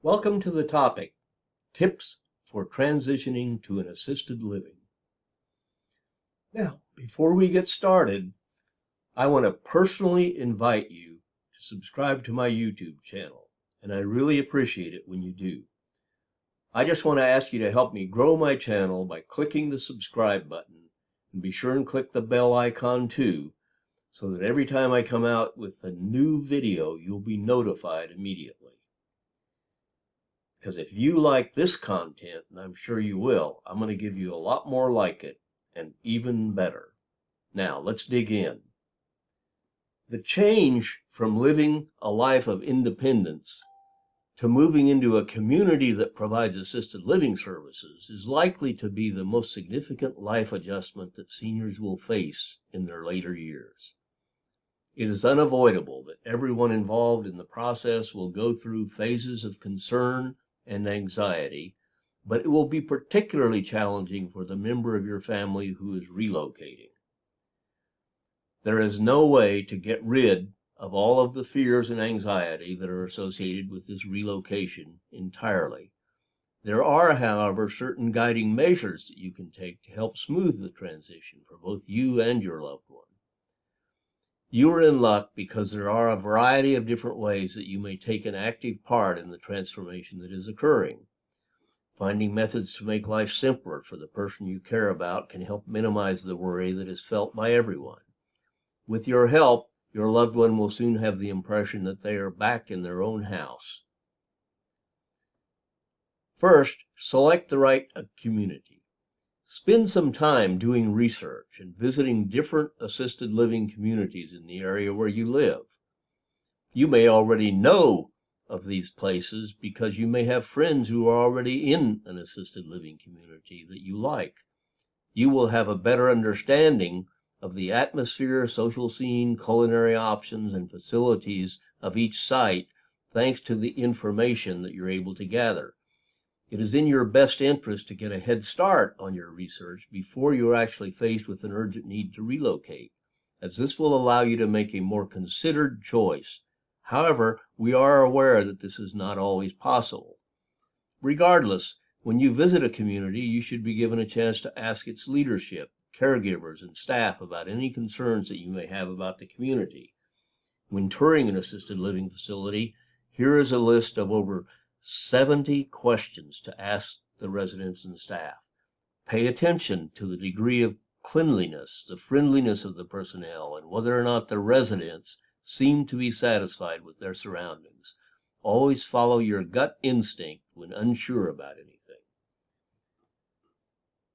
Welcome to the topic, Tips for Transitioning to an Assisted Living. Now, before we get started, I want to personally invite you to subscribe to my YouTube channel, and I really appreciate it when you do. I just want to ask you to help me grow my channel by clicking the subscribe button, and be sure and click the bell icon too, so that every time I come out with a new video, you'll be notified immediately. Because if you like this content, and I'm sure you will, I'm going to give you a lot more like it, and even better. Now, let's dig in. The change from living a life of independence to moving into a community that provides assisted living services is likely to be the most significant life adjustment that seniors will face in their later years. It is unavoidable that everyone involved in the process will go through phases of concern and anxiety, but it will be particularly challenging for the member of your family who is relocating. There is no way to get rid of all of the fears and anxiety that are associated with this relocation entirely. There are, however, certain guiding measures that you can take to help smooth the transition for both you and your loved one. You are in luck because there are a variety of different ways that you may take an active part in the transformation that is occurring. Finding methods to make life simpler for the person you care about can help minimize the worry that is felt by everyone. With your help, your loved one will soon have the impression that they are back in their own house. First, select the right community. Spend some time doing research and visiting different assisted living communities in the area where you live. You may already know of these places because you may have friends who are already in an assisted living community that you like. You will have a better understanding of the atmosphere, social scene, culinary options, and facilities of each site thanks to the information that you're able to gather. It is in your best interest to get a head start on your research before you're actually faced with an urgent need to relocate, as this will allow you to make a more considered choice. However, we are aware that this is not always possible. Regardless, when you visit a community, you should be given a chance to ask its leadership, caregivers, and staff about any concerns that you may have about the community. When touring an assisted living facility, here is a list of over 70 questions to ask the residents and staff. Pay attention to the degree of cleanliness, the friendliness of the personnel, and whether or not the residents seem to be satisfied with their surroundings. Always follow your gut instinct when unsure about anything.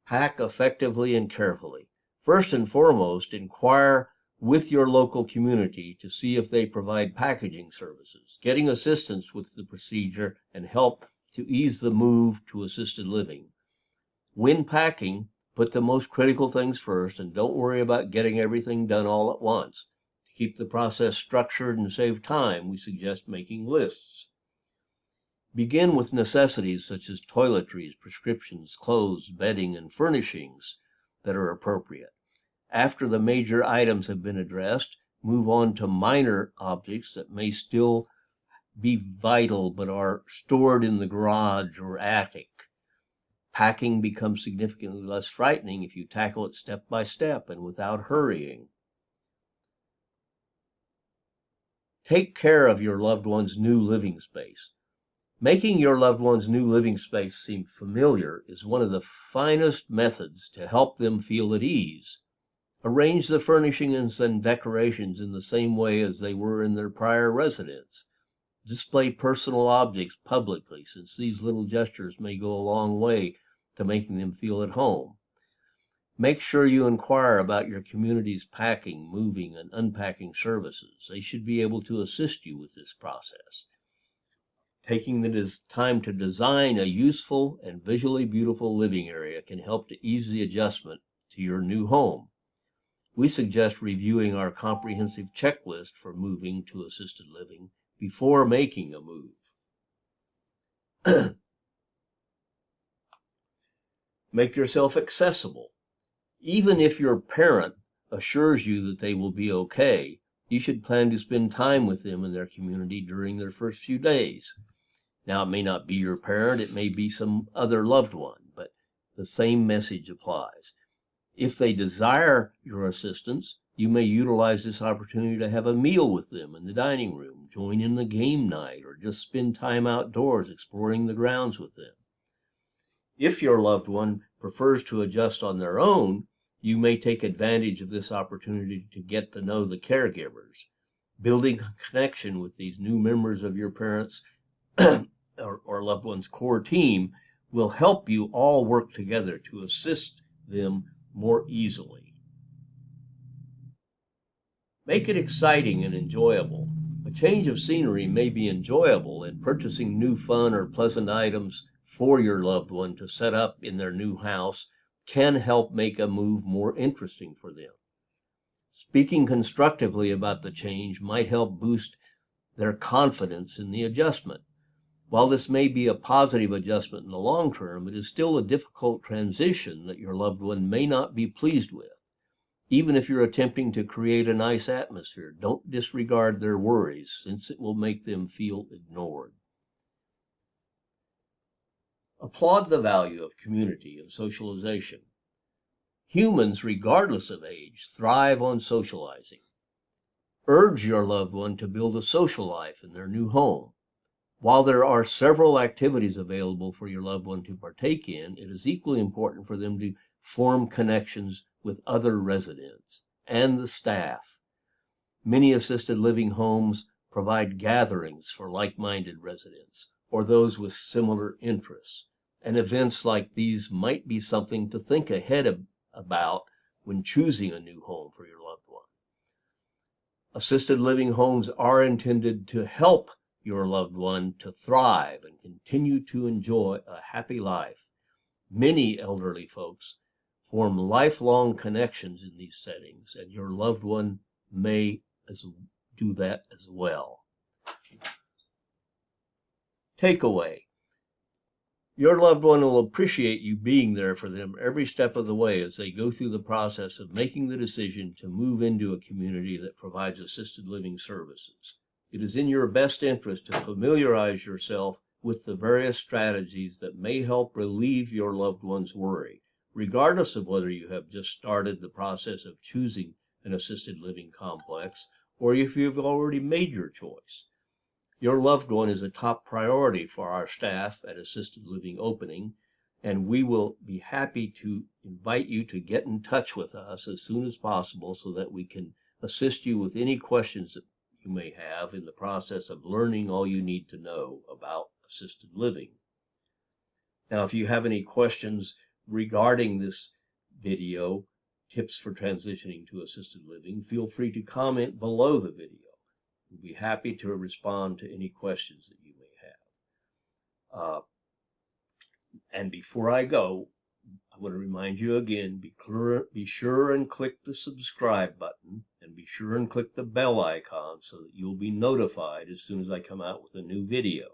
Pack effectively and carefully. First and foremost, inquire with your local community to see if they provide packaging services, getting assistance with the procedure, and help to ease the move to assisted living. When packing, put the most critical things first and don't worry about getting everything done all at once. To keep the process structured and save time, we suggest making lists. Begin with necessities such as toiletries, prescriptions, clothes, bedding, and furnishings that are appropriate. After the major items have been addressed, move on to minor objects that may still be vital but are stored in the garage or attic. Packing becomes significantly less frightening if you tackle it step by step and without hurrying. Take care of your loved one's new living space. Making your loved one's new living space seem familiar is one of the finest methods to help them feel at ease. Arrange the furnishings and decorations in the same way as they were in their prior residence. Display personal objects publicly, since these little gestures may go a long way to making them feel at home. Make sure you inquire about your community's packing, moving, and unpacking services. They should be able to assist you with this process. Taking the time to design a useful and visually beautiful living area can help to ease the adjustment to your new home. We suggest reviewing our comprehensive checklist for moving to assisted living before making a move. Make yourself accessible. Even if your parent assures you that they will be okay, you should plan to spend time with them in their community during their first few days. Now, it may not be your parent, it may be some other loved one, but the same message applies. If they desire your assistance, you may utilize this opportunity to have a meal with them in the dining room, join in the game night, or just spend time outdoors exploring the grounds with them. If your loved one prefers to adjust on their own, you may take advantage of this opportunity to get to know the caregivers. Building a connection with these new members of your parents' or loved one's core team will help you all work together to assist them more easily. Make it exciting and enjoyable. A change of scenery may be enjoyable, and purchasing new fun or pleasant items for your loved one to set up in their new house can help make a move more interesting for them. Speaking constructively about the change might help boost their confidence in the adjustment. While this may be a positive adjustment in the long term, it is still a difficult transition that your loved one may not be pleased with. Even if you're attempting to create a nice atmosphere, don't disregard their worries, since it will make them feel ignored. Applaud the value of community and socialization. Humans, regardless of age, thrive on socializing. Urge your loved one to build a social life in their new home. While there are several activities available for your loved one to partake in, it is equally important for them to form connections with other residents and the staff. Many assisted living homes provide gatherings for like-minded residents or those with similar interests, and events like these might be something to think ahead about when choosing a new home for your loved one. Assisted living homes are intended to help your loved one to thrive and continue to enjoy a happy life. Many elderly folks form lifelong connections in these settings, and your loved one may do that as well. Takeaway. Your loved one will appreciate you being there for them every step of the way as they go through the process of making the decision to move into a community that provides assisted living services. It is in your best interest to familiarize yourself with the various strategies that may help relieve your loved one's worry, regardless of whether you have just started the process of choosing an assisted living complex or if you've already made your choice. Your loved one is a top priority for our staff at Assisted Living Opening, and we will be happy to invite you to get in touch with us as soon as possible so that we can assist you with any questions that you may have in the process of learning all you need to know about assisted living. Now, if you have any questions regarding this video, tips for transitioning to assisted living, feel free to comment below the video. We'll be happy to respond to any questions that you may have. And before I go, I want to remind you again, be sure and click the subscribe button, and be sure and click the bell icon so that you'll be notified as soon as I come out with a new video.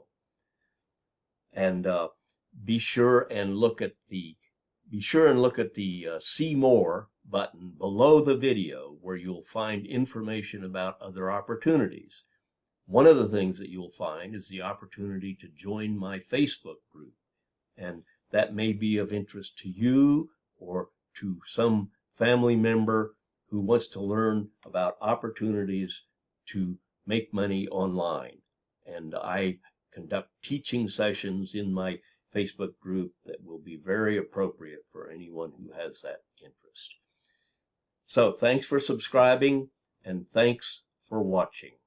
And be sure and look at the See More button below the video, where you'll find information about other opportunities. One of the things that you'll find is the opportunity to join my Facebook group, and that may be of interest to you or to some family member who wants to learn about opportunities to make money online. And I conduct teaching sessions in my Facebook group that will be very appropriate for anyone who has that interest. So thanks for subscribing, and thanks for watching.